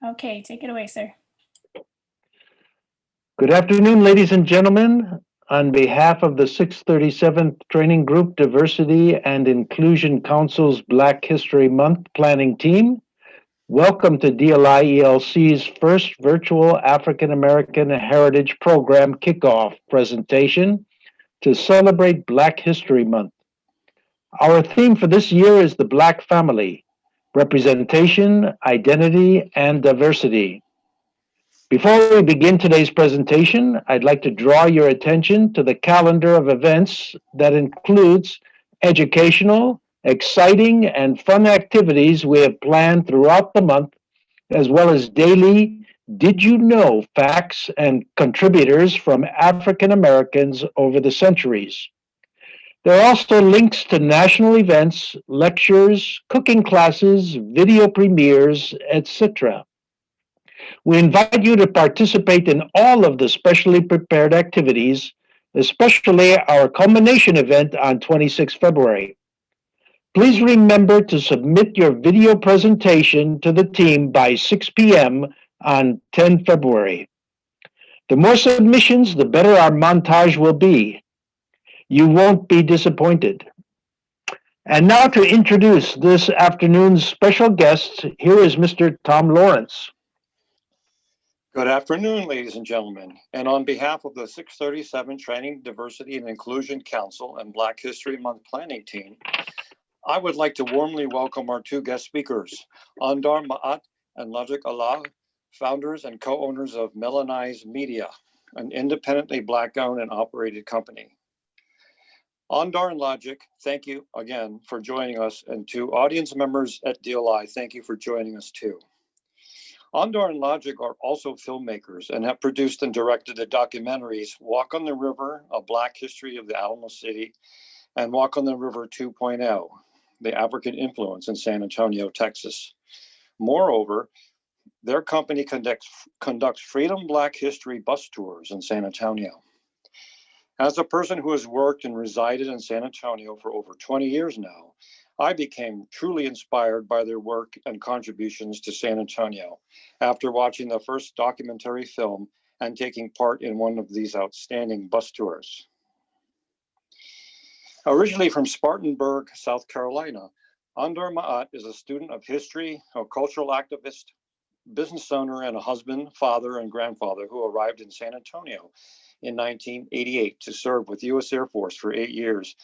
Okay, take it away, sir. Good afternoon, ladies and gentlemen. On behalf of the 637th Training Group Diversity and Inclusion Council's Black History Month planning team, welcome to DLIELC's first virtual African American Heritage Program kickoff presentation to celebrate Black History Month. Our theme for this year is the Black family, representation, identity, and diversity. Before we begin today's presentation, I'd like to draw your attention to the calendar of events that includes educational, exciting, and fun activities we have planned throughout the month, as well as daily Did You Know facts and contributors from African Americans over the centuries. There are also links to national events, lectures, cooking classes, video premieres, etc. We invite you to participate in all of the specially prepared activities, especially our culmination event on 26 February. Please remember to submit your video presentation to the team by 6 p.m. on 10 February. The more submissions, the better our montage will be. You won't be disappointed. And now to introduce this afternoon's special guest, here is Mr. Tom Lawrence. Good afternoon, ladies and gentlemen. And on behalf of the 637 Training, Diversity and Inclusion Council and Black History Month planning team, I would like to warmly welcome our two guest speakers, Andar Ma'at and Logic Allah, founders and co-owners of Melaneyes Media, an independently Black-owned and operated company. Andar and Logic, thank you again for joining us, and to audience members at DLI, thank you for joining us too. Andar and Logic are also filmmakers and have produced and directed the documentaries Walk on the River, A Black History of the Alamo City, and Walk on the River 2.0, The African Influence in San Antonio, Texas. Moreover, their company conducts Freedom Black History bus tours in San Antonio. As a person who has worked and resided in San Antonio for over 20 years now, I became truly inspired by their work and contributions to San Antonio after watching the first documentary film and taking part in one of these outstanding bus tours. Originally from Spartanburg, South Carolina, Andar Ma'at is a student of history, a cultural activist, business owner, and a husband, father, and grandfather who arrived in San Antonio in 1988 to serve with U.S. Air Force for 8 years,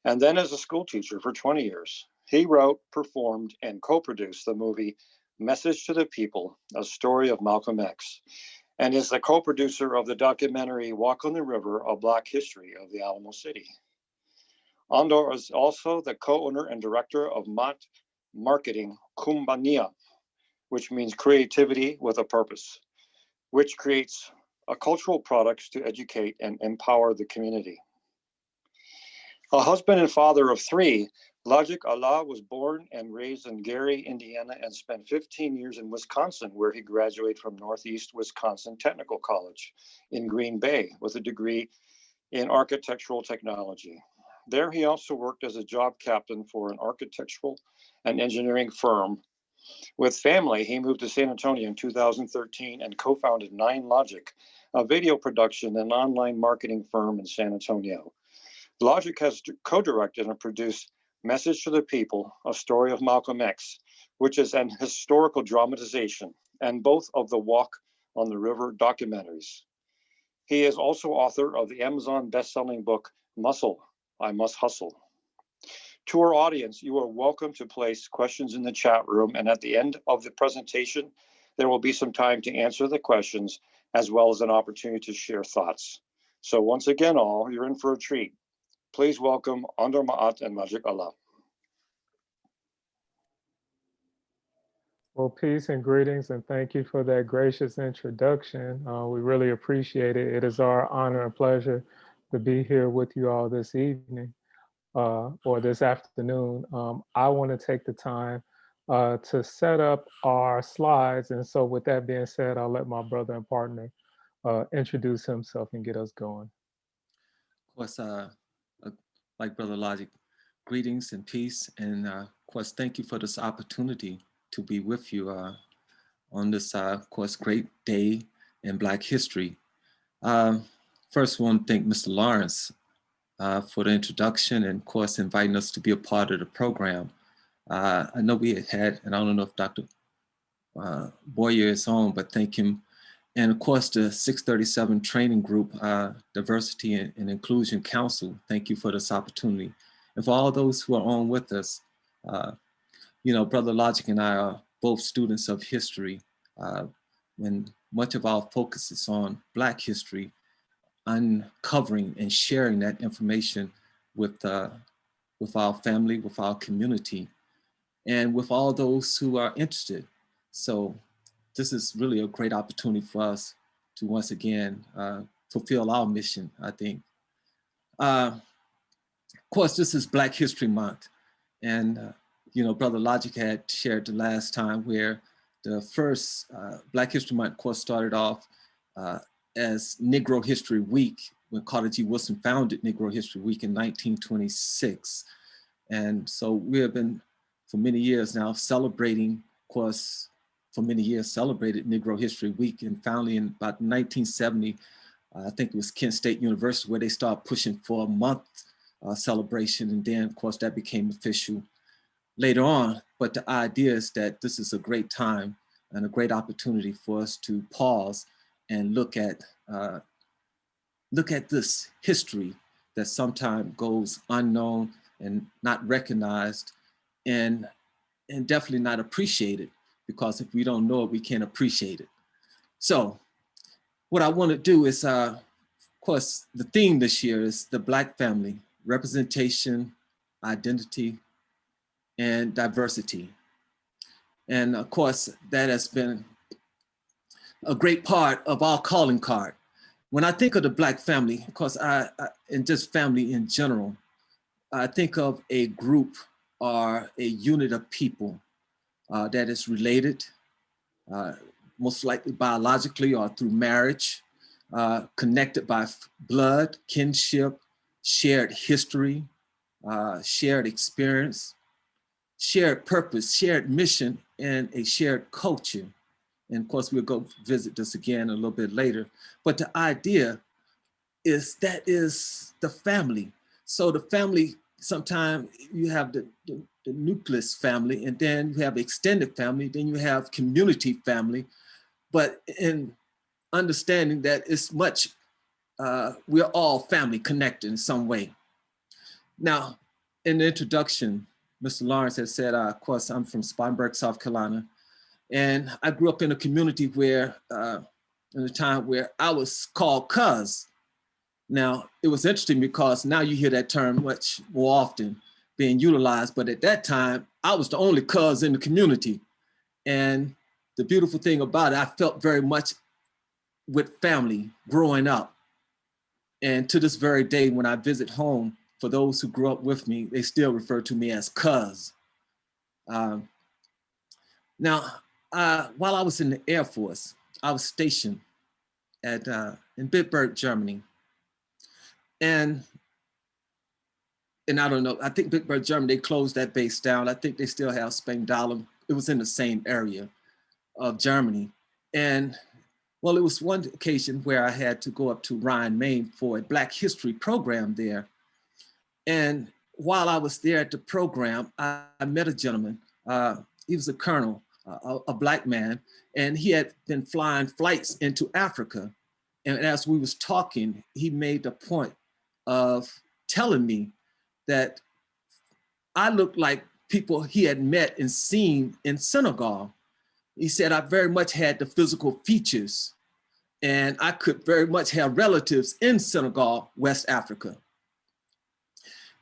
and then as a school teacher for 20 years. He wrote, performed, and co-produced the movie Message to the People, A Story of Malcolm X, and is the co-producer of the documentary Walk on the River, A Black History of the Alamo City. Andar is also the co-owner and director of Mott Marketing Kumbania, which means creativity with a purpose, which creates cultural products to educate and empower the community. A husband and father of 3, Logic Allah was born and raised in Gary, Indiana, and spent 15 years in Wisconsin, where he graduated from Northeast Wisconsin Technical College in Green Bay with a degree in architectural technology. There he also worked as a job captain for an architectural and engineering firm. With family, he moved to San Antonio in 2013 and co-founded 9 Logic, a video production and online marketing firm in San Antonio. Logic has co-directed and produced Message to the People, A Story of Malcolm X, which is an historical dramatization, and both of the Walk on the River documentaries. He is also author of the Amazon best-selling book, Muscle, I Must Hustle. To our audience, you are welcome to place questions in the chat room, and at the end of the presentation, there will be some time to answer the questions, as well as an opportunity to share thoughts. So once again, all, you're in for a treat. Please welcome Andar Ma'at and Logic Allah. Well, peace and greetings, and thank you for that gracious introduction. We really appreciate it. It is our honor and pleasure to be here with you all this evening or this afternoon. I want to take the time to set up our slides. And so with that being said, I'll let my brother and partner introduce himself and get us going. Of course, like Brother Logic, greetings and peace. And of course, thank you for this opportunity to be with you on this, of course, great day in Black history. First, I want to thank Mr. Lawrence for the introduction and, of course, inviting us to be a part of the program. I know we had, and I don't know if Dr. Boyer is on, but thank him. And of course, the 637 training group, Diversity and Inclusion Council, thank you for this opportunity. And for all those who are on with us, you know, Brother Logic and I are both students of history. When much of our focus is on Black history, uncovering and sharing that information with our family, with our community, and with all those who are interested. So this is really a great opportunity for us to once again fulfill our mission, I think. Of course, this is Black History Month. And, you know, Brother Logic had shared the last time where the first Black History Month course started off as Negro History Week when Carter G. Woodson founded Negro History Week in 1926. And so we have been, for many years now, celebrating, of course, for many years celebrated Negro History Week, and finally in about 1970, I think it was Kent State University where they started pushing for a month celebration, and then of course that became official later on. But the idea is that this is a great time and a great opportunity for us to pause and look at this history that sometimes goes unknown and not recognized, and definitely not appreciated, because if we don't know it, we can't appreciate it. So what I want to do is, of course, the theme this year is the Black family, representation, identity, and diversity. And of course, that has been a great part of our calling card. When I think of the Black family, of course, and just family in general, I think of a group or a unit of people that is related, most likely biologically or through marriage, connected by blood, kinship, shared history, shared experience, shared purpose, shared mission, and a shared culture. And of course, we'll go visit this again a little bit later. But the idea is that is the family. So the family, sometimes you have the nucleus family, and then you have extended family, then you have community family. But in understanding that it's much, we're all family connected in some way. Now, in the introduction, Mr. Lawrence has said, of course, I'm from Spartanburg, South Carolina. And I grew up in a community where, in a time where I was called cuz. Now, it was interesting because now you hear that term much more often being utilized, but at that time, I was the only cuz in the community. And the beautiful thing about it, I felt very much with family growing up. And to this very day, when I visit home, for those who grew up with me, they still refer to me as cuz. Now, while I was in the Air Force, I was stationed in Bitburg, Germany. And I don't know, I think Bitburg, Germany, they closed that base down. I think they still have Spangdahlem. It was in the same area of Germany. And well, it was one occasion where I had to go up to Rhine, Maine for a Black history program there. And while I was there at the program, I met a gentleman. He was a colonel, a Black man, and he had been flying flights into Africa. And as we was talking, he made the point of telling me that I looked like people he had met and seen in Senegal. He said I very much had the physical features, and I could very much have relatives in Senegal, West Africa.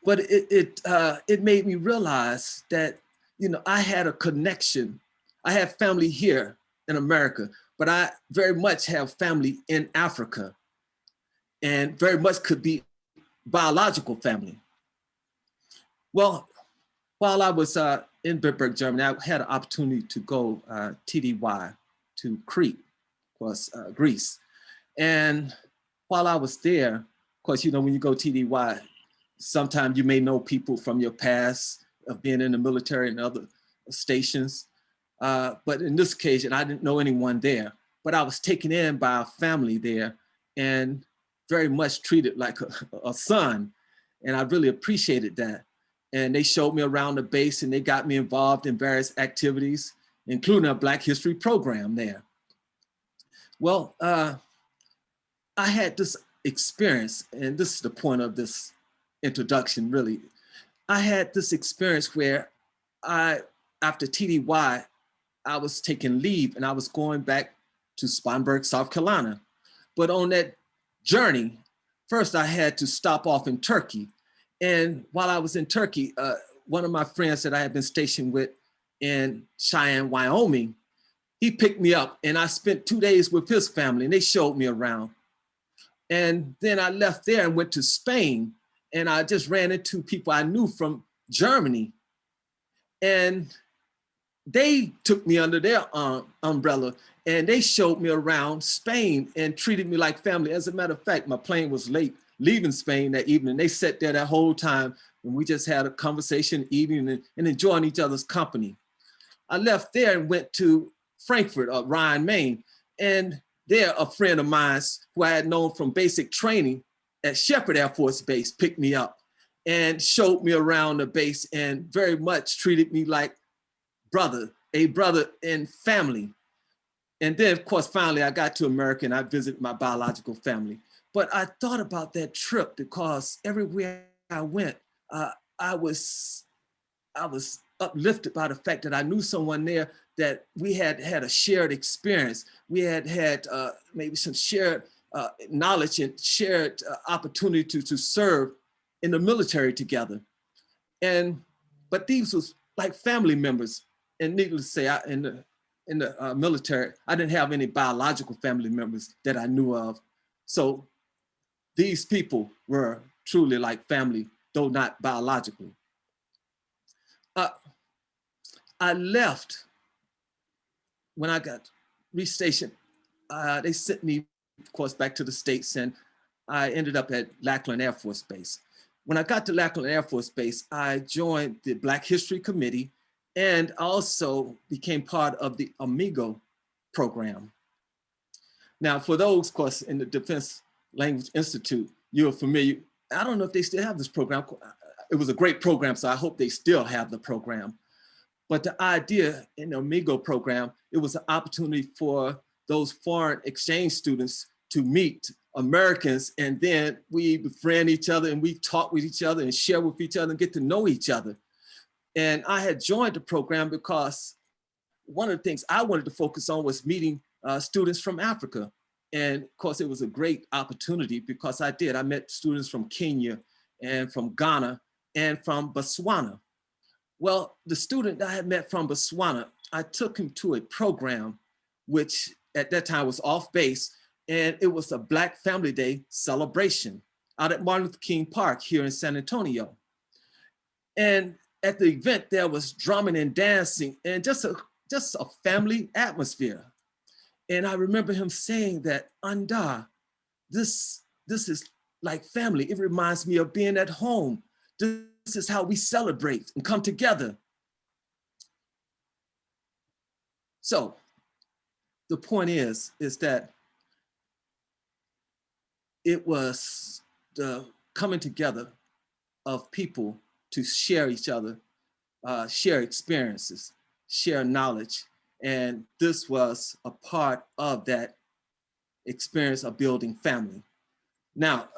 But it made me realize that, you know, I had a connection. I have family here in America, but I very much have family in Africa, and very much could be biological family. Well, while I was in Bitburg, Germany, I had an opportunity to go TDY to Crete, of course, Greece. And while I was there, of course, you know, when you go TDY, sometimes you may know people from your past of being in the military and other stations. But in this occasion, I didn't know anyone there, but I was taken in by a family there and very much treated like a son. And I really appreciated that. And they showed me around the base and they got me involved in various activities, including a Black History program there. Well, I had this experience, and this is the point of this introduction, really. I had this experience where after TDY, I was taking leave and I was going back to Spartanburg, South Carolina. But on that journey, first I had to stop off in Turkey. And while I was in Turkey, one of my friends that I had been stationed with in Cheyenne, Wyoming, he picked me up and I spent 2 days with his family and they showed me around. And then I left there and went to Spain and I just ran into people I knew from Germany. And they took me under their umbrella and they showed me around Spain and treated me like family. As a matter of fact, my plane was late leaving Spain that evening. They sat there that whole time and we just had a conversation, eating and enjoying each other's company. I left there and went to Frankfurt, Rhine, Maine. And there, a friend of mine who I had known from basic training at Shepherd Air Force Base picked me up and showed me around the base and very much treated me like a brother and family. And then, of course, finally, I got to America and I visited my biological family. But I thought about that trip because everywhere I went, I was uplifted by the fact that I knew someone there that we had a shared experience. We had maybe some shared knowledge and shared opportunity to serve in the military together. But these was like family members. And needless to say, in the military, I didn't have any biological family members that I knew of. So these people were truly like family, though not biologically. I left when I got restationed. They sent me, of course, back to the States, and I ended up at Lackland Air Force Base. When I got to Lackland Air Force Base, I joined the Black History Committee and also became part of the Amigo program. Now, for those, of course, in the Defense Language Institute, you're familiar. I don't know if they still have this program. It was a great program, so I hope they still have the program. But the idea in the Amigo program, it was an opportunity for those foreign exchange students to meet Americans, and then we befriend each other and we talk with each other and share with each other and get to know each other. And I had joined the program because one of the things I wanted to focus on was meeting students from Africa. And of course, it was a great opportunity because I met students from Kenya and from Ghana and from Botswana. Well, the student I had met from Botswana, I took him to a program which at that time was off base, and it was a Black Family Day celebration out at Martin Luther King Park here in San Antonio. And at the event, there was drumming and dancing and just a family atmosphere. And I remember him saying that, Anda, this is like family. It reminds me of being at home. This is how we celebrate and come together. So the point is that it was the coming together of people to share each other, share experiences, share knowledge. And this was a part of that experience of building family. Now,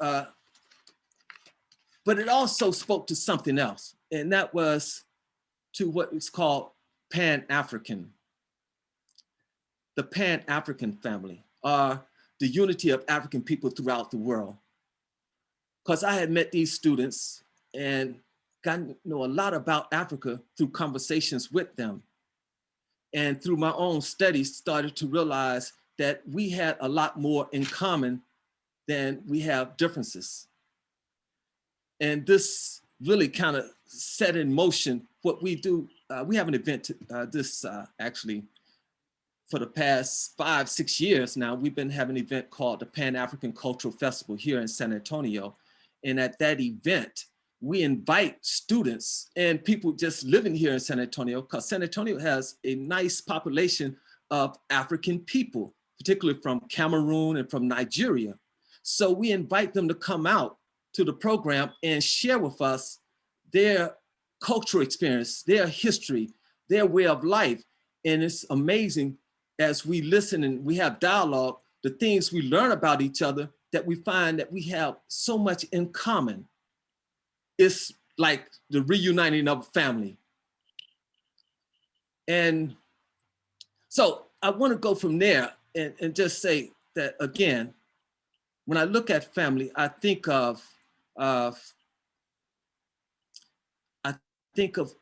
but it also spoke to something else, and that was to what is called Pan-African. The Pan-African family are the unity of African people throughout the world. Because I had met these students and gotten to know a lot about Africa through conversations with them. And through my own studies, started to realize that we had a lot more in common than we have differences. And this really kind of set in motion what we do. We have an event actually for the past 5-6 years now. We've been having an event called the Pan-African Cultural Festival here in San Antonio. And at that event, we invite students and people just living here in San Antonio, because San Antonio has a nice population of African people, particularly from Cameroon and from Nigeria. So we invite them to come out to the program and share with us their cultural experience, their history, their way of life. And it's amazing as we listen and we have dialogue, the things we learn about each other, that we find that we have so much in common. It's like the reuniting of a family. And so I want to go from there and just say that, again, when I look at family, I think of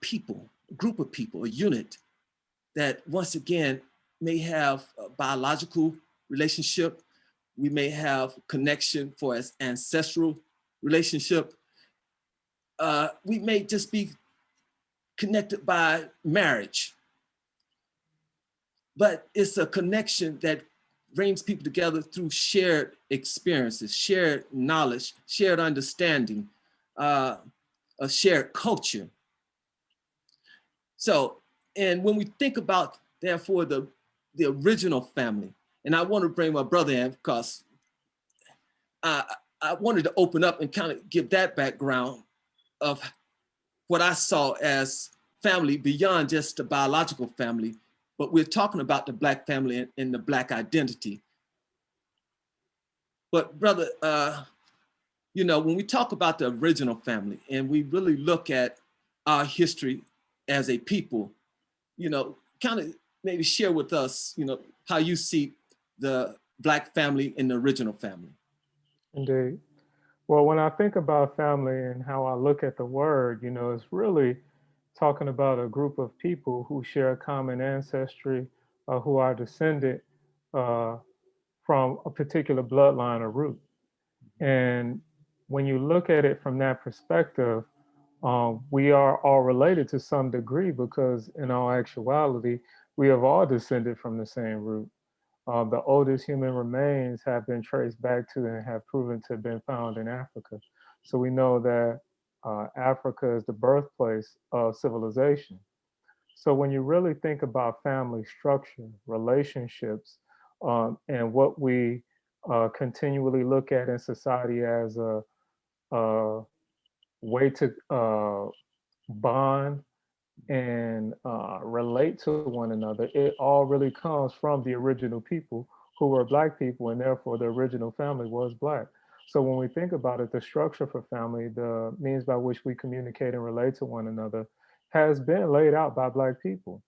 people, a group of people, a unit that once again may have a biological relationship. We may have connection for an ancestral relationship. We may just be connected by marriage, but it's a connection that brings people together through shared experiences, shared knowledge, shared understanding, a shared culture. So, and when we think about, therefore, the original family, and I want to bring my brother in because I wanted to open up and kind of give that background of what I saw as family beyond just the biological family, but we're talking about the Black family and the Black identity. But brother, you know, when we talk about the original family and we really look at our history as a people, you know, kind of maybe share with us, you know, how you see the Black family and the original family. Indeed. Well, when I think about family and how I look at the word, you know, it's really talking about a group of people who share a common ancestry, who are descended from a particular bloodline or root. And when you look at it from that perspective, we are all related to some degree because in all actuality, we have all descended from the same root. The oldest human remains have been traced back to and have proven to have been found in Africa. So we know that Africa is the birthplace of civilization. So when you really think about family structure, relationships, and what we continually look at in society as a way to bond and relate to one another, it all really comes from the original people who were Black people, and therefore the original family was Black. So when we think about it, the structure for family, the means by which we communicate and relate to one another, has been laid out by Black people.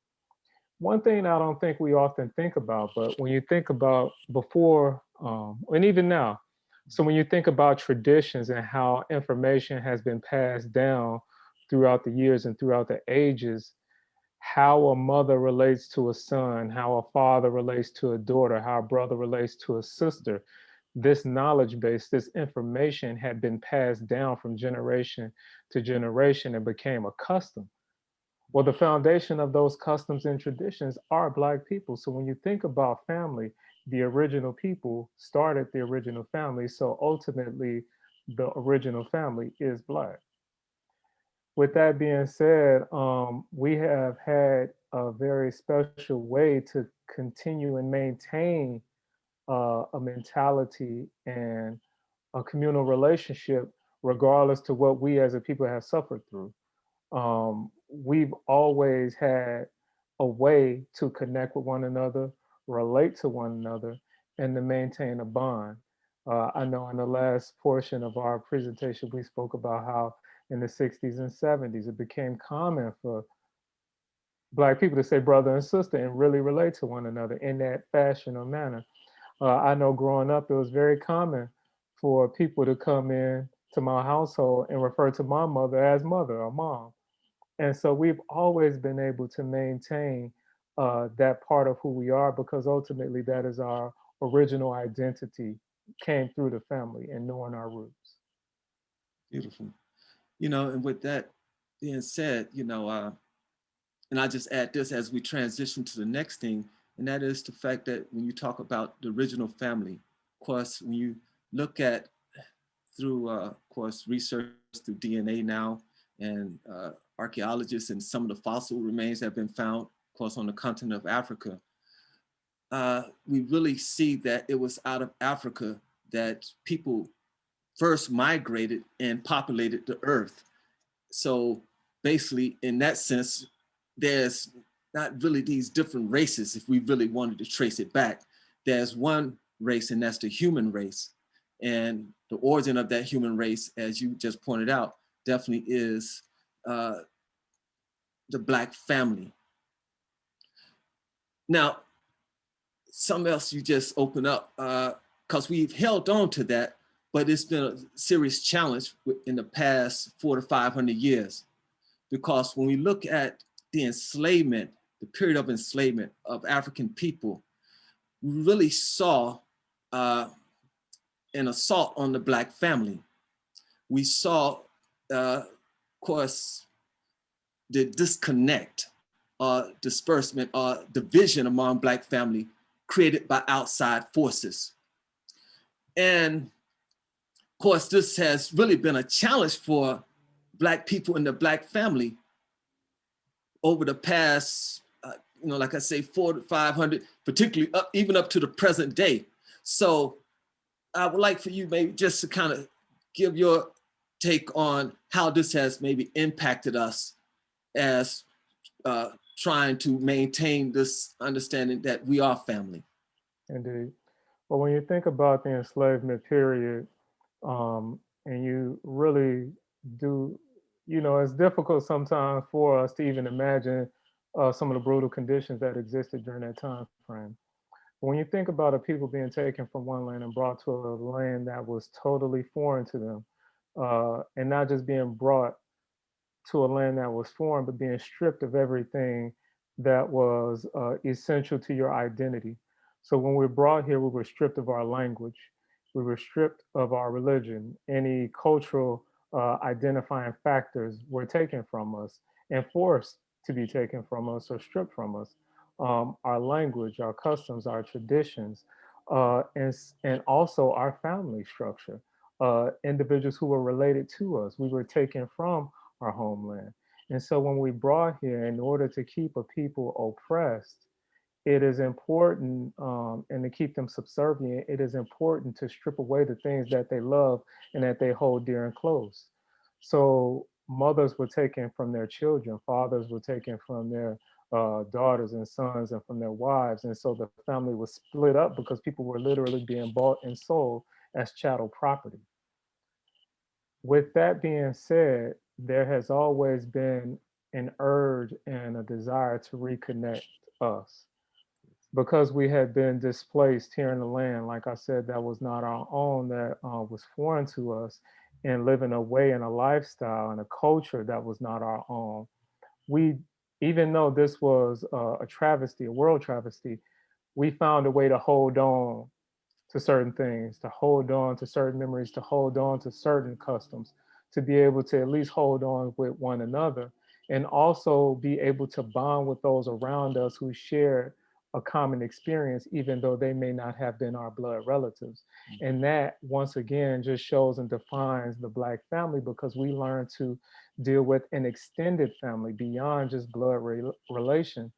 One thing I don't think we often think about, but when you think about before, and even now, so when you think about traditions and how information has been passed down throughout the years and throughout the ages, how a mother relates to a son, how a father relates to a daughter, how a brother relates to a sister, this knowledge base, this information had been passed down from generation to generation and became a custom. Well, the foundation of those customs and traditions are Black people. So when you think about family, the original people started the original family. So ultimately, the original family is Black. With that being said, we have had a very special way to continue and maintain a mentality and a communal relationship, regardless to what we as a people have suffered through. We've always had a way to connect with one another, relate to one another, and to maintain a bond. I know in the last portion of our presentation, we spoke about how in the 60s and 70s, it became common for Black people to say brother and sister and really relate to one another in that fashion or manner. I know growing up, it was very common for people to come in to my household and refer to my mother as mother or mom. And so we've always been able to maintain that part of who we are because ultimately that is our original identity, came through the family and knowing our roots. Beautiful. You know, and with that being said, you know, and I just add this as we transition to the next thing, and that is the fact that when you talk about the original family, of course, when you look at through, of course, research through DNA now, and archaeologists and some of the fossil remains have been found, of course, on the continent of Africa. We really see that it was out of Africa that people first migrated and populated the earth. So basically, in that sense, there's not really these different races. If we really wanted to trace it back, there's one race, and that's the human race. And the origin of that human race, as you just pointed out, definitely is the Black family. Now, something else you just opened up, because we've held on to that, but it's been a serious challenge in the past 400 to 500 years. Because when we look at the enslavement, the period of enslavement of African people, we really saw an assault on the Black family. We saw, of course, the disconnect, disbursement, division among Black family created by outside forces. And of course, this has really been a challenge for Black people in the Black family over the past, like I say, 400 to 500, particularly even up to the present day. So I would like for you maybe just to kind of give your take on how this has maybe impacted us as trying to maintain this understanding that we are family. Indeed. Well, when you think about the enslavement period, and you really do, it's difficult sometimes for us to even imagine some of the brutal conditions that existed during that time frame. When you think about a people being taken from one land and brought to a land that was totally foreign to them, and not just being brought to a land that was foreign, but being stripped of everything that was essential to your identity. So when we were brought here, we were stripped of our language, we were stripped of our religion, any cultural identifying factors were taken from us and forced to be taken from us or stripped from us. Our language, our customs, our traditions, and also our family structure. Individuals who were related to us, we were taken from our homeland. And so when we brought here, in order to keep a people oppressed, it is important, and to keep them subservient, it is important to strip away the things that they love and that they hold dear and close. So mothers were taken from their children, fathers were taken from their daughters and sons and from their wives. And so the family was split up because people were literally being bought and sold as chattel property. With that being said, there has always been an urge and a desire to reconnect us. Because we had been displaced here in the land, like I said, that was not our own, that was foreign to us, and living a way and a lifestyle and a culture that was not our own. We, even though this was a travesty, a world travesty, we found a way to hold on to certain things, to hold on to certain memories, to hold on to certain customs, to be able to at least hold on with one another, and also be able to bond with those around us who share a common experience, even though they may not have been our blood relatives. And that, once again, just shows and defines the Black family, because we learn to deal with an extended family beyond just blood relation,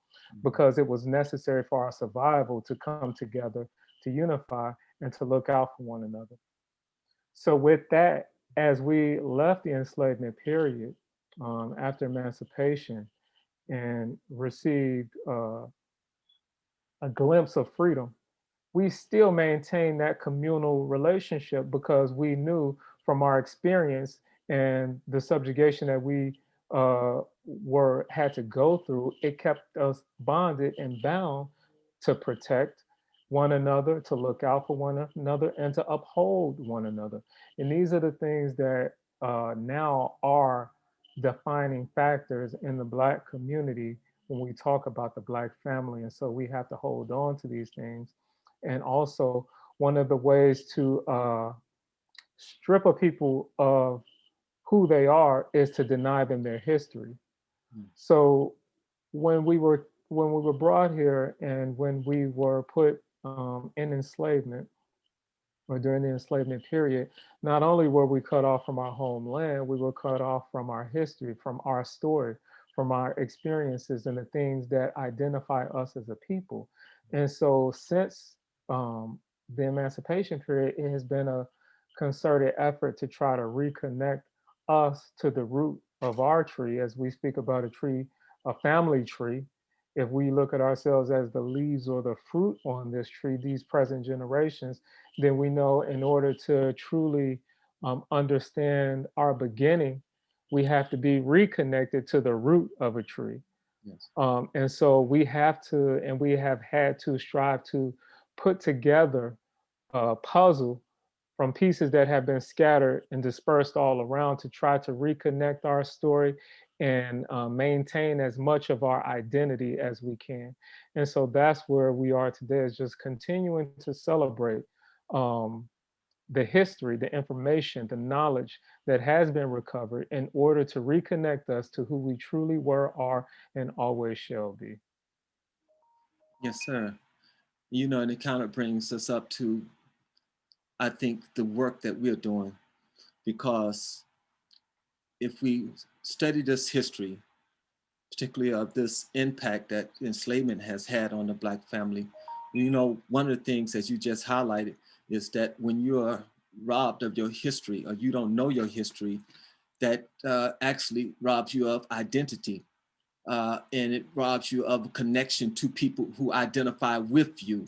because it was necessary for our survival to come together, to unify, and to look out for one another. So with that, as we left the enslavement period, after emancipation, and received a glimpse of freedom, we still maintain that communal relationship, because we knew from our experience and the subjugation that we had to go through, it kept us bonded and bound to protect one another, to look out for one another, and to uphold one another. And these are the things that now are defining factors in the Black community when we talk about the Black family. And so we have to hold on to these things. And also, one of the ways to strip a people of who they are is to deny them their history. So when we were brought here and when we were put in enslavement, or during the enslavement period, not only were we cut off from our homeland, we were cut off from our history, from our story, from our experiences and the things that identify us as a people. And so since the emancipation period, it has been a concerted effort to try to reconnect us to the root of our tree. As we speak about a tree, a family tree, if we look at ourselves as the leaves or the fruit on this tree, these present generations, then we know in order to truly understand our beginning, we have to be reconnected to the root of a tree. Yes. And so we have to, and we have had to strive to put together a puzzle from pieces that have been scattered and dispersed all around to try to reconnect our story and maintain as much of our identity as we can. And so that's where we are today, is just continuing to celebrate um, the history, the information, the knowledge that has been recovered in order to reconnect us to who we truly were, are, and always shall be. Yes, sir. You know, and it kind of brings us up to, I think, the work that we're doing, because if we study this history, particularly of this impact that enslavement has had on the Black family, you know, one of the things, as you just highlighted, is that when you are robbed of your history, or you don't know your history, that actually robs you of identity. And it robs you of a connection to people who identify with you.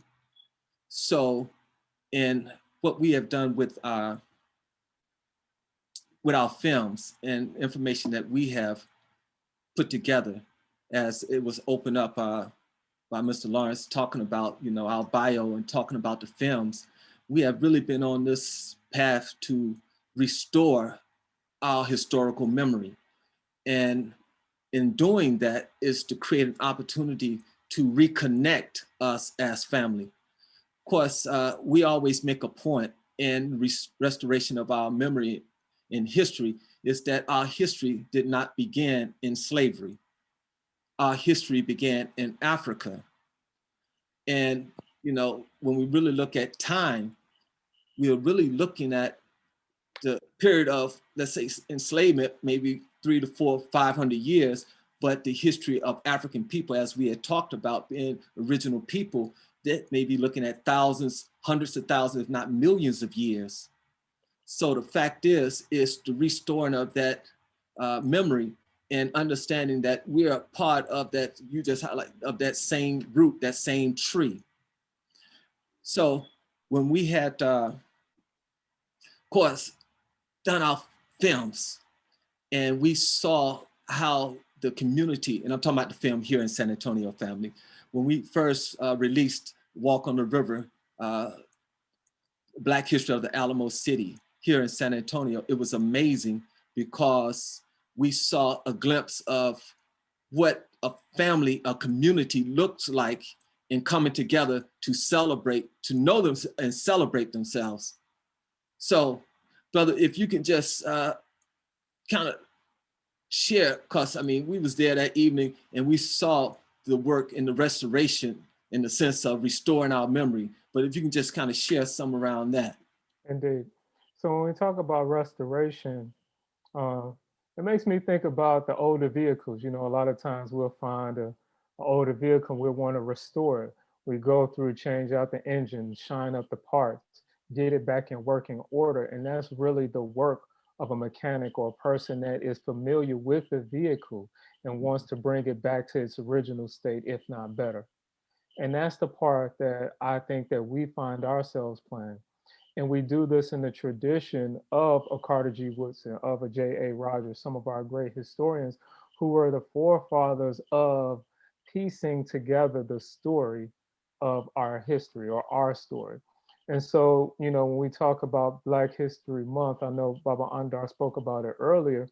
So, in what we have done with our films and information that we have put together, as it was opened up by Mr. Lawrence, talking about, you know, our bio and talking about the films, we have really been on this path to restore our historical memory. And in doing that is to create an opportunity to reconnect us as family. Of course, we always make a point in restoration of our memory in history is that our history did not begin in slavery. Our history began in Africa. And, you know, when we really look at time, we are really looking at the period of, let's say, enslavement, maybe 300 to 400, 500 years, but the history of African people, as we had talked about, being original people, that may be looking at thousands, hundreds of thousands, if not millions of years. So the fact is the restoring of that memory and understanding that we are part of that, you just highlight, of that same root, that same tree. So when we had, of course, done our films, and we saw how the community, and I'm talking about the film here in San Antonio family, when we first released Walk on the River, Black History of the Alamo City here in San Antonio, it was amazing because we saw a glimpse of what a family, a community looks like in coming together to celebrate, to know them and celebrate themselves. So, brother, if you can just kind of share, because I mean, we was there that evening and we saw the work in the restoration in the sense of restoring our memory. But if you can just kind of share some around that. Indeed. So when we talk about restoration, uh, it makes me think about the older vehicles. You know, a lot of times we'll find a older vehicle, we'll want to restore it. We go through, change out the engine, shine up the parts, get it back in working order. And that's really the work of a mechanic or a person that is familiar with the vehicle and wants to bring it back to its original state, if not better. And that's the part that I think that we find ourselves playing. And we do this in the tradition of a Carter G. Woodson, of a J.A. Rogers, some of our great historians who were the forefathers of piecing together the story of our history or our story. And so, you know, when we talk about Black History Month, I know Baba Andar spoke about it earlier.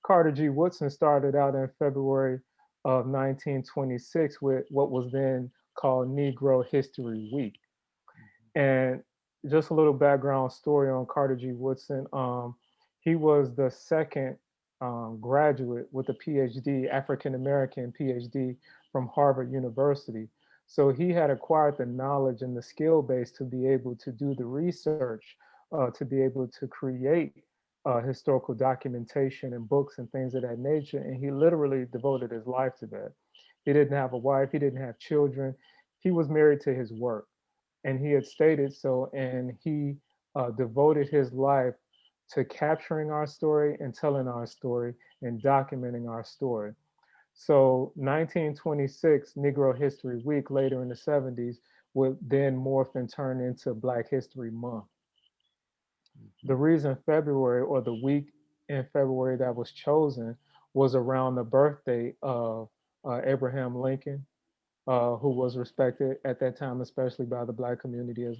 Carter G. Woodson started out in February of 1926 with what was then called Negro History Week. And just a little background story on Carter G. Woodson. He was the second graduate with a PhD, African American PhD from Harvard University. So he had acquired the knowledge and the skill base to be able to do the research, to be able to create historical documentation and books and things of that nature. And he literally devoted his life to that. He didn't have a wife, he didn't have children. He was married to his work. And he had stated so, and he devoted his life to capturing our story and telling our story and documenting our story. So 1926, Negro History Week, later in the 70s, would then morph and turn into Black History Month. The reason February, or the week in February that was chosen, was around the birthday of Abraham Lincoln, who was respected at that time, especially by the Black community, as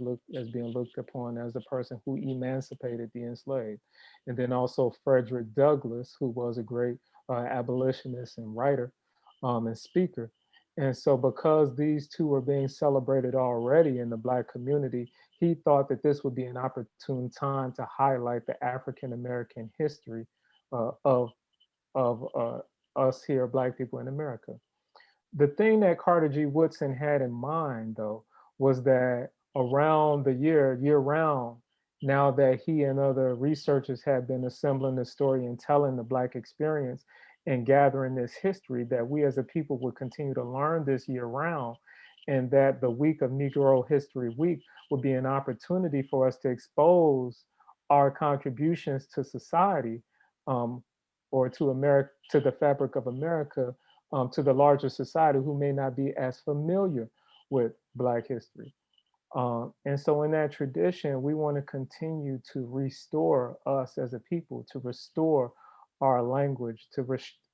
being looked upon as the person who emancipated the enslaved. And then also Frederick Douglass, who was a great abolitionist and writer and speaker. And so because these two were being celebrated already in the Black community, he thought that this would be an opportune time to highlight the African American history of us here, Black people in America. The thing that Carter G. Woodson had in mind, though, was that around the year round, now that he and other researchers had been assembling the story and telling the Black experience and gathering this history, that we as a people would continue to learn this year round, and that the week of Negro History Week would be an opportunity for us to expose our contributions to society, or to America, to the fabric of America, to the larger society who may not be as familiar with Black history. And so in that tradition, we want to continue to restore us as a people, to restore our language, to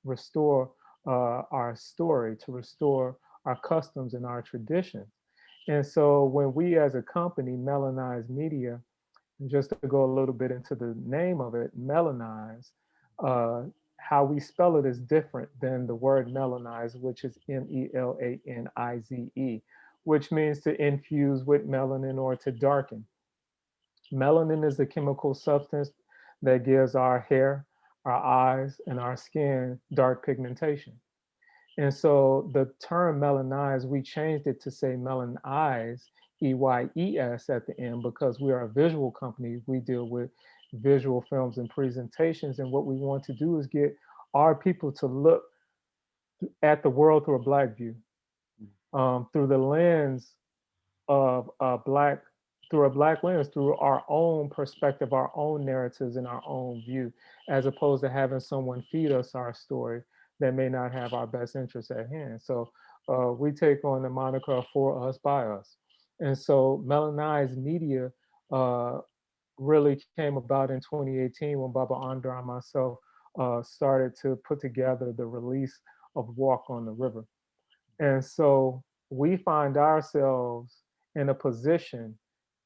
restore our story, to restore our customs and our traditions. And so when we as a company, Melaneyes Media, just to go a little bit into the name of it, Melaneyes, how we spell it is different than the word melanize, which is Melanize, which means to infuse with melanin or to darken. Melanin is the chemical substance that gives our hair, our eyes, and our skin dark pigmentation. And so the term melanize, we changed it to say Melaneyes, EYES at the end, because we are a visual company. We deal with visual films and presentations. And what we want to do is get our people to look at the world through a Black view, through the lens of Black, through a Black lens, through our own perspective, our own narratives, and our own view, as opposed to having someone feed us our story that may not have our best interests at hand. So we take on the moniker for us, by us. And so Melaneyes Media really came about in 2018 when Baba Andra and myself started to put together the release of Walk on the River. And so we find ourselves in a position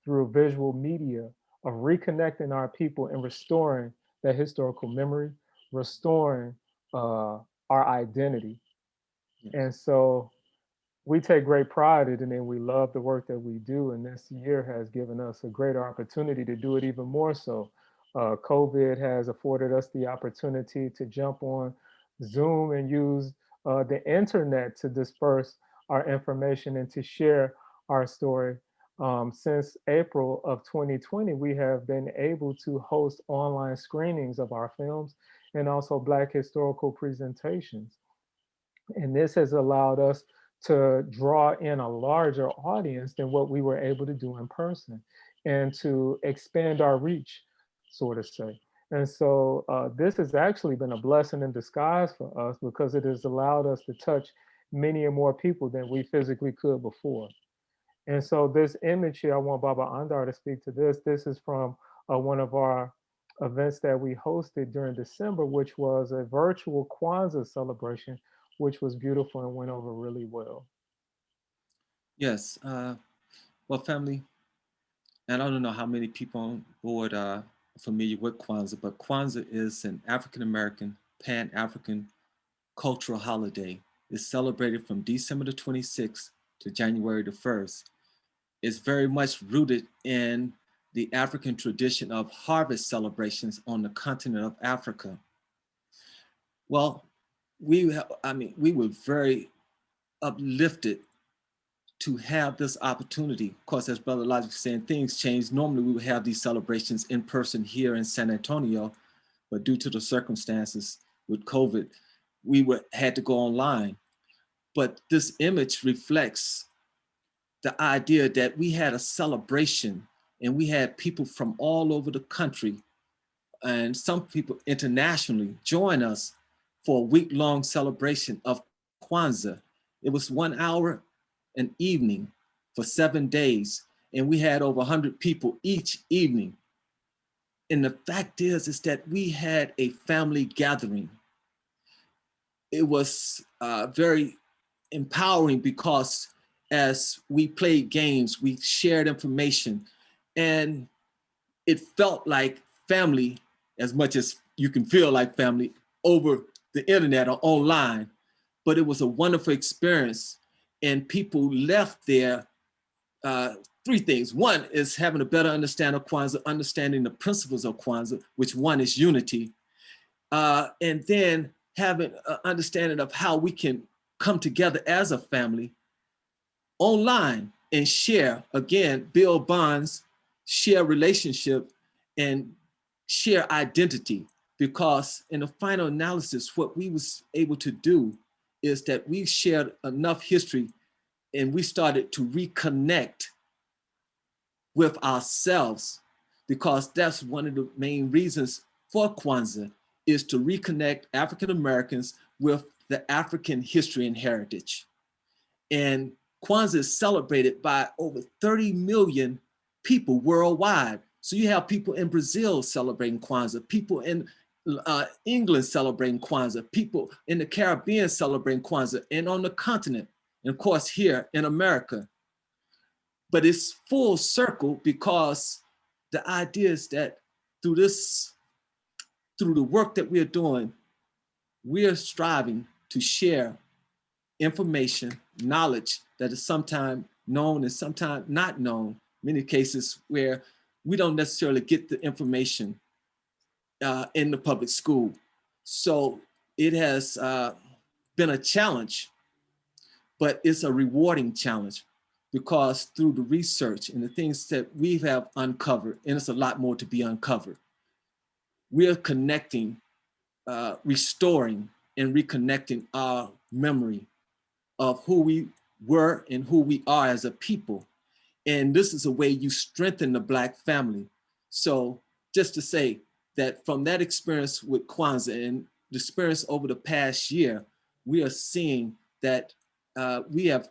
through visual media of reconnecting our people and restoring that historical memory, restoring our identity. And so we take great pride in it, and we love the work that we do. And this year has given us a greater opportunity to do it even more so. COVID has afforded us the opportunity to jump on Zoom and use the internet to disperse our information and to share our story. Since April of 2020, we have been able to host online screenings of our films and also Black historical presentations. And this has allowed us to draw in a larger audience than what we were able to do in person, and to expand our reach, so to say. And so this has actually been a blessing in disguise for us, because it has allowed us to touch many more people than we physically could before. And so this image here, I want Baba Andar to speak to this. This is from one of our events that we hosted during December, which was a virtual Kwanzaa celebration, which was beautiful and went over really well. Yes. Well, family, and I don't know how many people on board are familiar with Kwanzaa, but Kwanzaa is an African-American, Pan-African cultural holiday. It's celebrated from December the 26th to January the 1st. It's very much rooted in the African tradition of harvest celebrations on the continent of Africa. Well, we were very uplifted to have this opportunity. Of course, as Brother Elijah was saying, things change. Normally we would have these celebrations in person here in San Antonio, but due to the circumstances with COVID, we had to go online. But this image reflects the idea that we had a celebration and we had people from all over the country and some people internationally join us for a week-long celebration of Kwanzaa. It was 1 hour an evening for 7 days, and we had over 100 people each evening. And the fact is that we had a family gathering. It was very empowering because as we played games, we shared information, and it felt like family as much as you can feel like family over the internet or online. But it was a wonderful experience, and people left there three things. One is having a better understanding of Kwanzaa, understanding the principles of Kwanzaa, which one is unity, and then having an understanding of how we can come together as a family online and share, again, build bonds, share relationship, and share identity. Because in the final analysis, what we was able to do is that we shared enough history and we started to reconnect with ourselves, because that's one of the main reasons for Kwanzaa, is to reconnect African Americans with the African history and heritage. And Kwanzaa is celebrated by over 30 million people worldwide. So you have people in Brazil celebrating Kwanzaa, people in England celebrating Kwanzaa, people in the Caribbean celebrating Kwanzaa, and on the continent, and of course here in America. But it's full circle because the idea is that through the work that we're doing, we're striving to share information, knowledge that is sometimes known and sometimes not known, many cases where we don't necessarily get the information in the public school. So it has been a challenge, but it's a rewarding challenge, because through the research and the things that we have uncovered, and it's a lot more to be uncovered, we are connecting, restoring and reconnecting our memory of who we were and who we are as a people. And this is a way you strengthen the Black family. So just to say that from that experience with Kwanzaa and the experience over the past year, we are seeing that we have,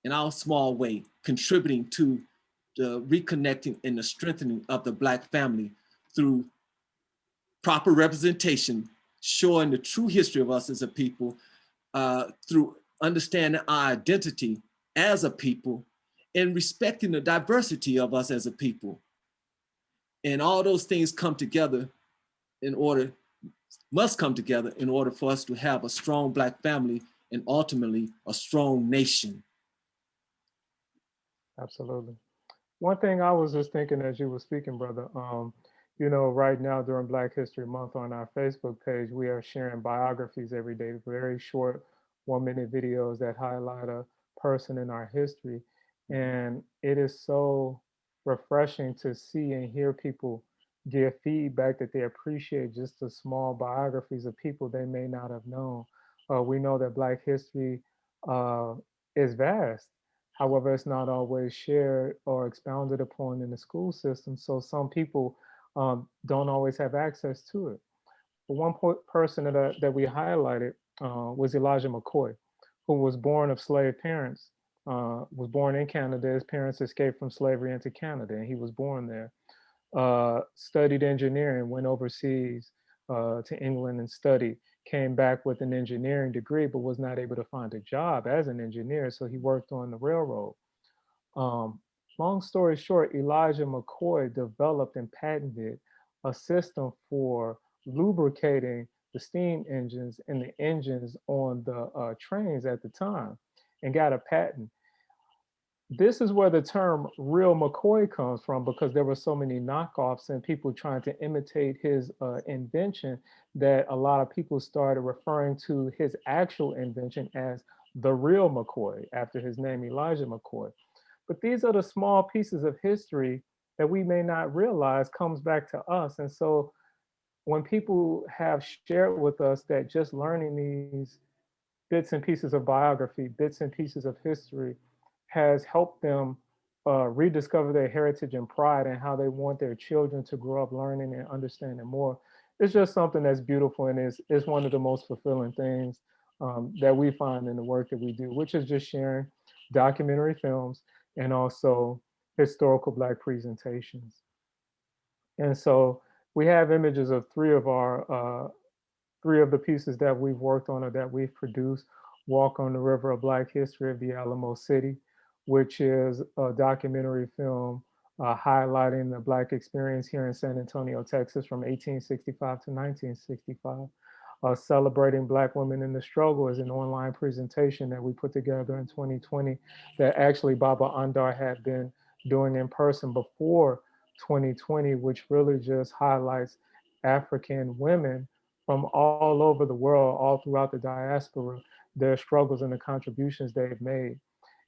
in our small way, contributing to the reconnecting and the strengthening of the Black family through proper representation, showing the true history of us as a people, through understanding our identity as a people, and respecting the diversity of us as a people. And all those things come together must come together in order for us to have a strong Black family and ultimately a strong nation. Absolutely. One thing I was just thinking as you were speaking, brother, you know, right now during Black History Month on our Facebook page, we are sharing biographies every day, very short 1-minute videos that highlight a person in our history. And it is so refreshing to see and hear people give feedback that they appreciate just the small biographies of people they may not have known. We know that Black history is vast. However, it's not always shared or expounded upon in the school system. So some people don't always have access to it. But one person that we highlighted was Elijah McCoy, who was born of slave parents, was born in Canada. His parents escaped from slavery into Canada, and he was born there. Studied engineering, went overseas to England and studied, came back with an engineering degree, but was not able to find a job as an engineer. So he worked on the railroad. Long story short, Elijah McCoy developed and patented a system for lubricating the steam engines and the engines on the trains at the time, and got a patent. this is where the term real McCoy comes from, because there were so many knockoffs and people trying to imitate his invention, that a lot of people started referring to his actual invention as the real McCoy, after his name, Elijah McCoy. But these are the small pieces of history that we may not realize comes back to us. And so when people have shared with us that just learning these bits and pieces of biography, bits and pieces of history, has helped them rediscover their heritage and pride, and how they want their children to grow up learning and understanding more. It's just something that's beautiful, and it's one of the most fulfilling things that we find in the work that we do, which is just sharing documentary films and also historical Black presentations. And so we have images of three of the pieces that we've worked on or that we've produced. Walk on the River, A Black History of the Alamo City, which is a documentary film highlighting the Black experience here in San Antonio, Texas from 1865 to 1965. Celebrating Black women in the struggle is an online presentation that we put together in 2020 that actually Baba Andar had been doing in person before 2020, which really just highlights African women from all over the world, all throughout the diaspora, their struggles and the contributions they've made.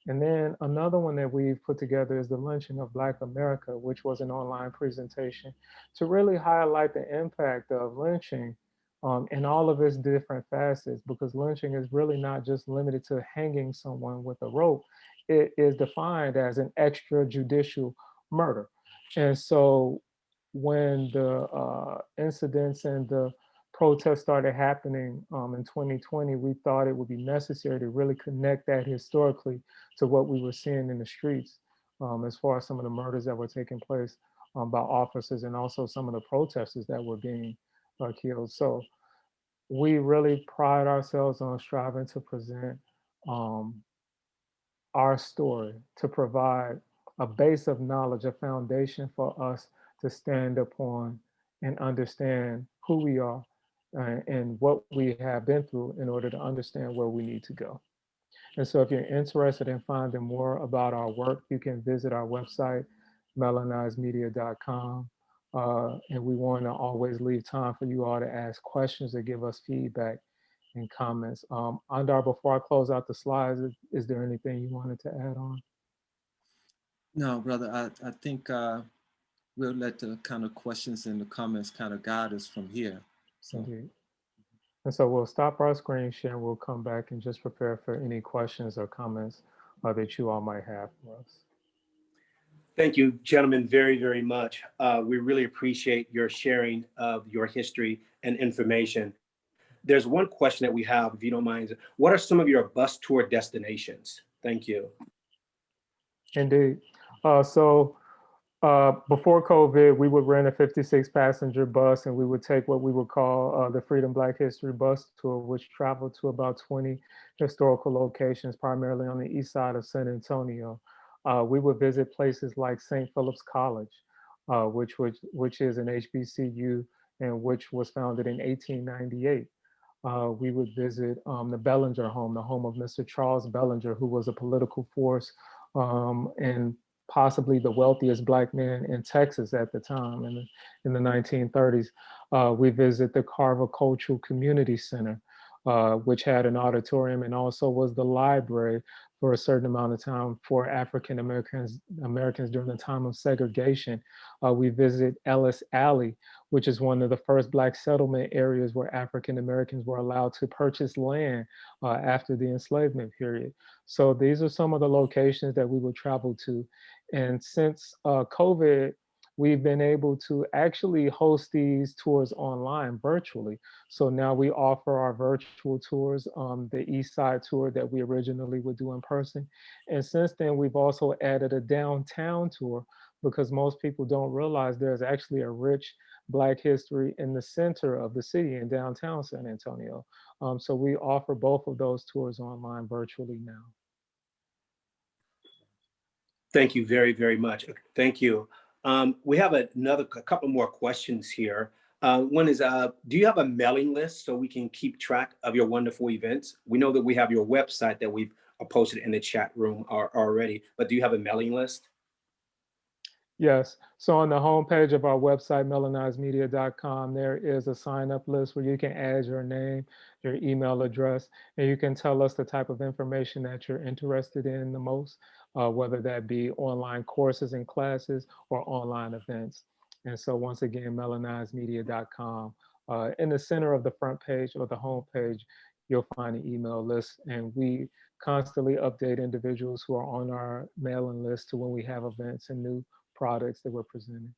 And then another one that we've put together is the Lynching of Black America, which was an online presentation to really highlight the impact of lynching in all of its different facets, because lynching is really not just limited to hanging someone with a rope. It is defined as an extrajudicial murder. And so when the incidents and the protests started happening in 2020, we thought it would be necessary to really connect that historically to what we were seeing in the streets, as far as some of the murders that were taking place by officers, and also some of the protesters that were being killed. So we really pride ourselves on striving to present our story, to provide a base of knowledge, a foundation for us to stand upon and understand who we are and what we have been through in order to understand where we need to go. And so if you're interested in finding more about our work, you can visit our website, melaneyesmedia.com. And we want to always leave time for you all to ask questions or give us feedback and comments. Andar, before I close out the slides, is there anything you wanted to add on? No, brother, I think we'll let the kind of questions and the comments kind of guide us from here. So. Indeed. And so we'll stop our screen share and we'll come back and just prepare for any questions or comments that you all might have for us. Thank you, gentlemen, very, very much. We really appreciate your sharing of your history and information. There's one question that we have, if you don't mind. What are some of your bus tour destinations? Thank you. Indeed. Before COVID, we would rent a 56 passenger bus and we would take what we would call the Freedom Black History Bus Tour, which traveled to about 20 historical locations, primarily on the east side of San Antonio. We would visit places like St. Philip's College, which is an HBCU and which was founded in 1898. We would visit the Bellinger home, the home of Mr. Charles Bellinger, who was a political force and possibly the wealthiest Black man in Texas at the time in the 1930s. We visit the Carver Cultural Community Center, which had an auditorium and also was the library for a certain amount of time for African Americans during the time of segregation. We visit Ellis Alley, which is one of the first Black settlement areas where African Americans were allowed to purchase land after the enslavement period. So these are some of the locations that we would travel to. And since COVID, we've been able to actually host these tours online virtually. So now we offer our virtual tours, the East Side tour that we originally would do in person. And since then, we've also added a downtown tour, because most people don't realize there's actually a rich Black history in the center of the city in downtown San Antonio. So we offer both of those tours online virtually now. Thank you very, very much. Thank you. We have a couple more questions here. One is, do you have a mailing list so we can keep track of your wonderful events? We know that we have your website that we've posted in the chat room already, but do you have a mailing list? Yes. So on the homepage of our website, melaneyesmedia.com, there is a sign up list where you can add your name, your email address, and you can tell us the type of information that you're interested in the most, whether that be online courses and classes or online events. And so once again, melaneyesmedia.com. In the center of the front page or the home page, you'll find an email list, and we constantly update individuals who are on our mailing list to when we have events and new products that we're presenting.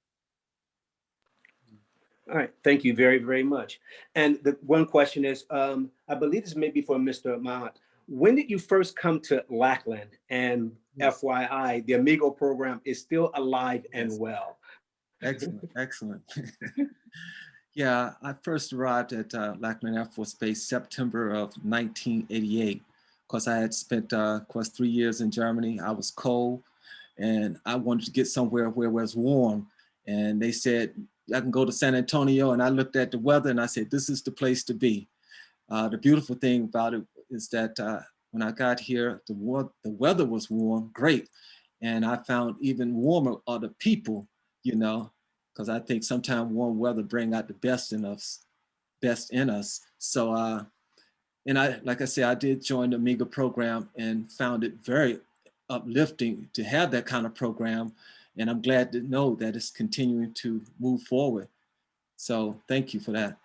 All right, thank you very, very much. And the one question is, I believe this may be for Mr. Mott. When did you first come to Lackland? And FYI, the Amigo program is still alive and well. Excellent, excellent. Yeah, I first arrived at Lackland Air Force Base September of 1988. Of course, I had spent, of course, 3 years in Germany. I was cold, and I wanted to get somewhere where it was warm. And they said, I can go to San Antonio. And I looked at the weather and I said, this is the place to be. The beautiful thing about it is that when I got here, the weather was warm, great. And I found even warmer are the people, you know, because I think sometimes warm weather bring out the best in us. So, and like I said, I did join the Amiga program and found it very uplifting to have that kind of program. And I'm glad to know that it's continuing to move forward. So thank you for that.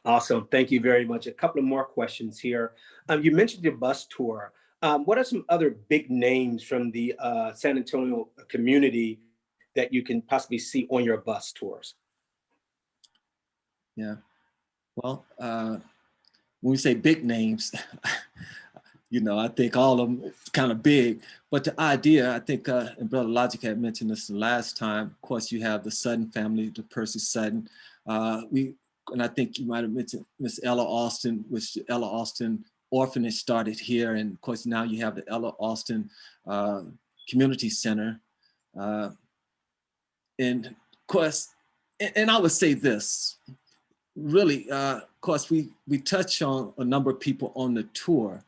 Awesome, thank you very much. A couple of more questions here. You mentioned your bus tour. What are some other big names from the San Antonio community that you can possibly see on your bus tours? Yeah, well, when we say big names, you know, I think all of them kind of big, but the idea, I think, and Brother Logic had mentioned this the last time, of course, you have the Sutton family, the Percy Sutton. And I think you might have mentioned Miss Ella Austin, which Ella Austin Orphanage started here. And of course, now you have the Ella Austin Community Center. And of course, and I would say this, really, of course, we touch on a number of people on the tour,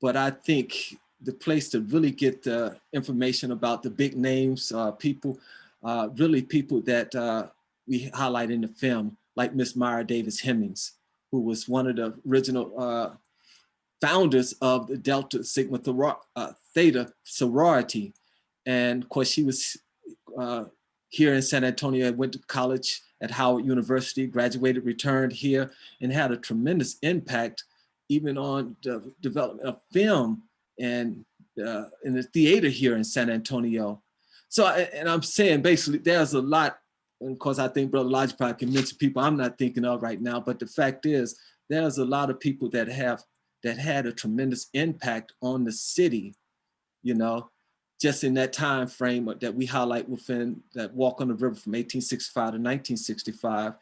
but I think the place to really get the information about the big names, people, really people that we highlight in the film, like Miss Myra Davis Hemmings, who was one of the original founders of the Delta Sigma Theta sorority. And of course, she was here in San Antonio, went to college at Howard University, graduated, returned here, and had a tremendous impact even on the development of film and in the theater here in San Antonio. So, and I'm saying basically there's a lot, and of course I think Brother Logic probably can mention people I'm not thinking of right now, but the fact is there's a lot of people that had a tremendous impact on the city, you know, just in that time frame that we highlight within that walk on the river from 1865 to 1965.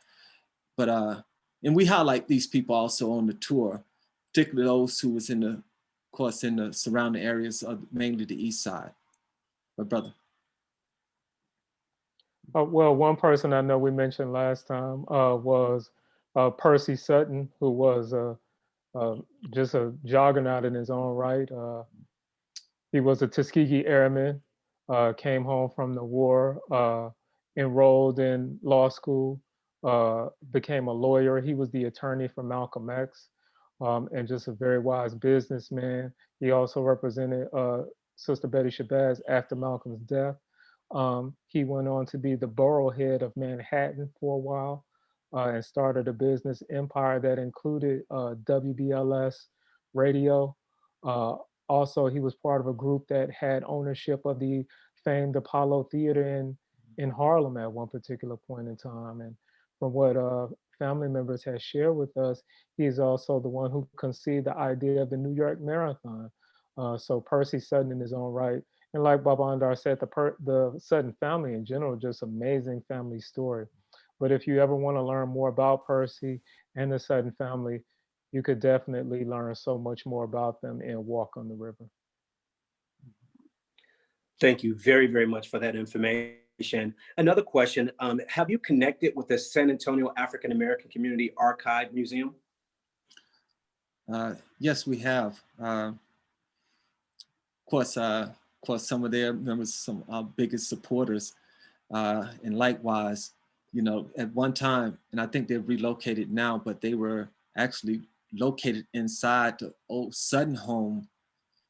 But, and we highlight these people also on the tour, particularly those who was in the, of course, in the surrounding areas of mainly the east side. My brother. Well, one person I know we mentioned last time was Percy Sutton, who was just a juggernaut in his own right. He was a Tuskegee Airman, came home from the war, enrolled in law school, became a lawyer. He was the attorney for Malcolm X, and just a very wise businessman. He also represented Sister Betty Shabazz after Malcolm's death. He went on to be the borough head of Manhattan for a while and started a business empire that included WBLS radio. Also, he was part of a group that had ownership of the famed Apollo Theater in Harlem at one particular point in time. And from what family members have shared with us, he's also the one who conceived the idea of the New York Marathon. So Percy Sutton in his own right. And like Baba Andar said, the Sutton family in general, just amazing family story. But if you ever want to learn more about Percy and the Sutton family, you could definitely learn so much more about them in Walk on the River. Thank you very, very much for that information. Another question, have you connected with the San Antonio African American Community Archive Museum? Yes, we have. Of course, some of their members, some of our biggest supporters, and likewise, you know, at one time, and I think they've relocated now, but they were actually located inside the old Sutton home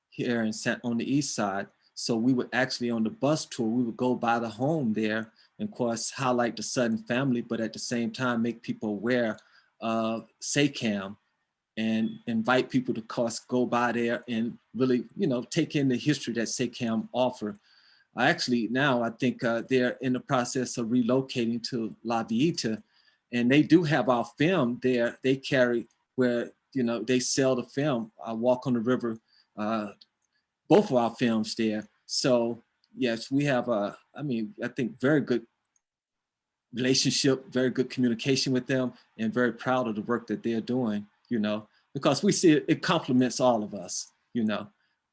here on the east side. So we would actually, on the bus tour, we would go by the home there and, of course, highlight the Sutton family, but at the same time, make people aware of SACAM and invite people to, of course, go by there and really, you know, take in the history that SACAM offer. Actually, now I think they're in the process of relocating to La Villita, and they do have our film there. They carry where, you know, they sell the film, Walk on the River, both of our films there. So yes, we have I think very good relationship, very good communication with them, and very proud of the work that they're doing, you know, because we see it complements all of us, you know,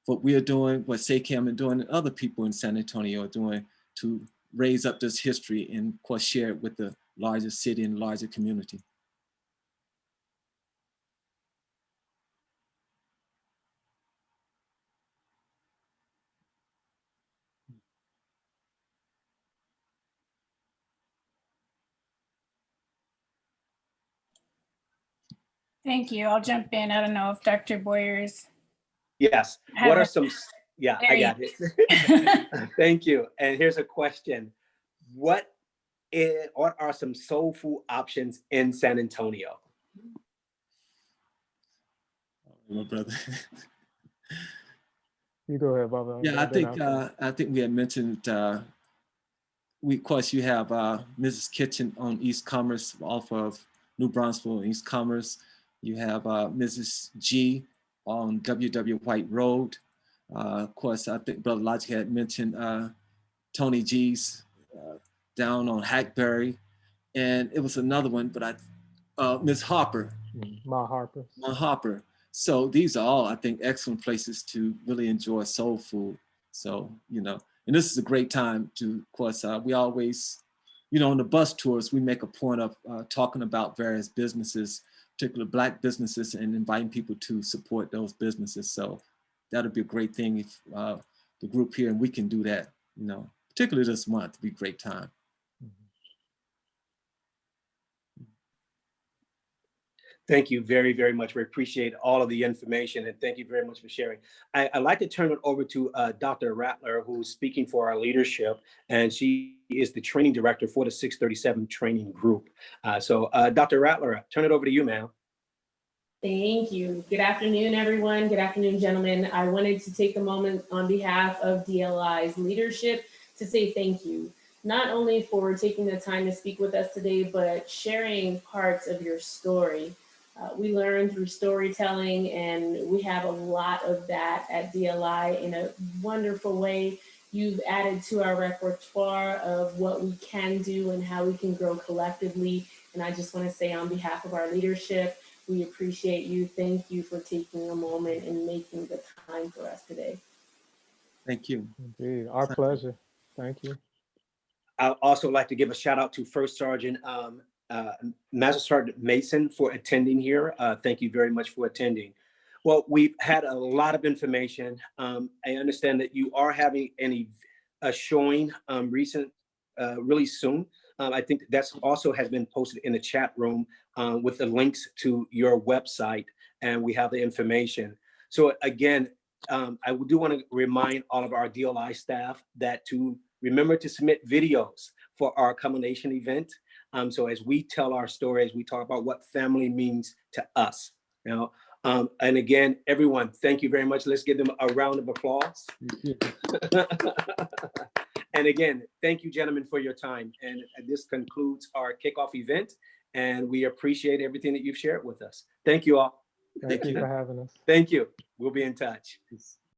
what we are doing, what SACAM are doing, and other people in San Antonio are doing to raise up this history and, of course, share it with the larger city and larger community. Thank you. I'll jump in. I don't know if Dr. Boyer's. Yes. What are some, yeah, I got it. Thank you. And here's a question. What are some soul food options in San Antonio? My brother. You go ahead, Baba. Yeah, I think we had mentioned, of course, you have Mrs. Kitchen on East Commerce off of New Brunswick, East Commerce. You have Mrs. G on W.W. White Road. Of course, I think Brother Logic had mentioned Tony G's down on Hackberry. And it was another one, but Ms. Harper. Ma Harper. Ma Harper. So these are all, I think, excellent places to really enjoy soul food. So, you know, and this is a great time to, of course, we always, you know, on the bus tours, we make a point of talking about various businesses, particularly Black businesses, and inviting people to support those businesses. So that'll be a great thing if the group here, and we can do that, you know, particularly this month, it'll be a great time. Thank you very, very much. We appreciate all of the information, and thank you very much for sharing. I'd like to turn it over to Dr. Rattler, who's speaking for our leadership, and she is the training director for the 637 training group. So Dr. Rattler, turn it over to you, ma'am. Thank you. Good afternoon, everyone. Good afternoon, gentlemen. I wanted to take a moment on behalf of DLI's leadership to say thank you, not only for taking the time to speak with us today, but sharing parts of your story. We learn through storytelling, and we have a lot of that at DLI in a wonderful way. You've added to our repertoire of what we can do and how we can grow collectively. And I just want to say on behalf of our leadership, we appreciate you. Thank you for taking a moment and making the time for us today. Thank you. Indeed, our pleasure. Thank you. I'd also like to give a shout out to First Sergeant Master Sergeant Mason for attending here. Thank you very much for attending. Well, we've had a lot of information. I understand that you are having a showing really soon. I think that's also has been posted in the chat room with the links to your website, and we have the information. So again, I do want to remind all of our DLI staff that to remember to submit videos for our culmination event. So as we tell our stories, we talk about what family means to us. You know, and again, everyone, thank you very much. Let's give them a round of applause. And again, thank you, gentlemen, for your time. And this concludes our kickoff event. And we appreciate everything that you've shared with us. Thank you all. Thank you for having us. Thank you. We'll be in touch. Peace.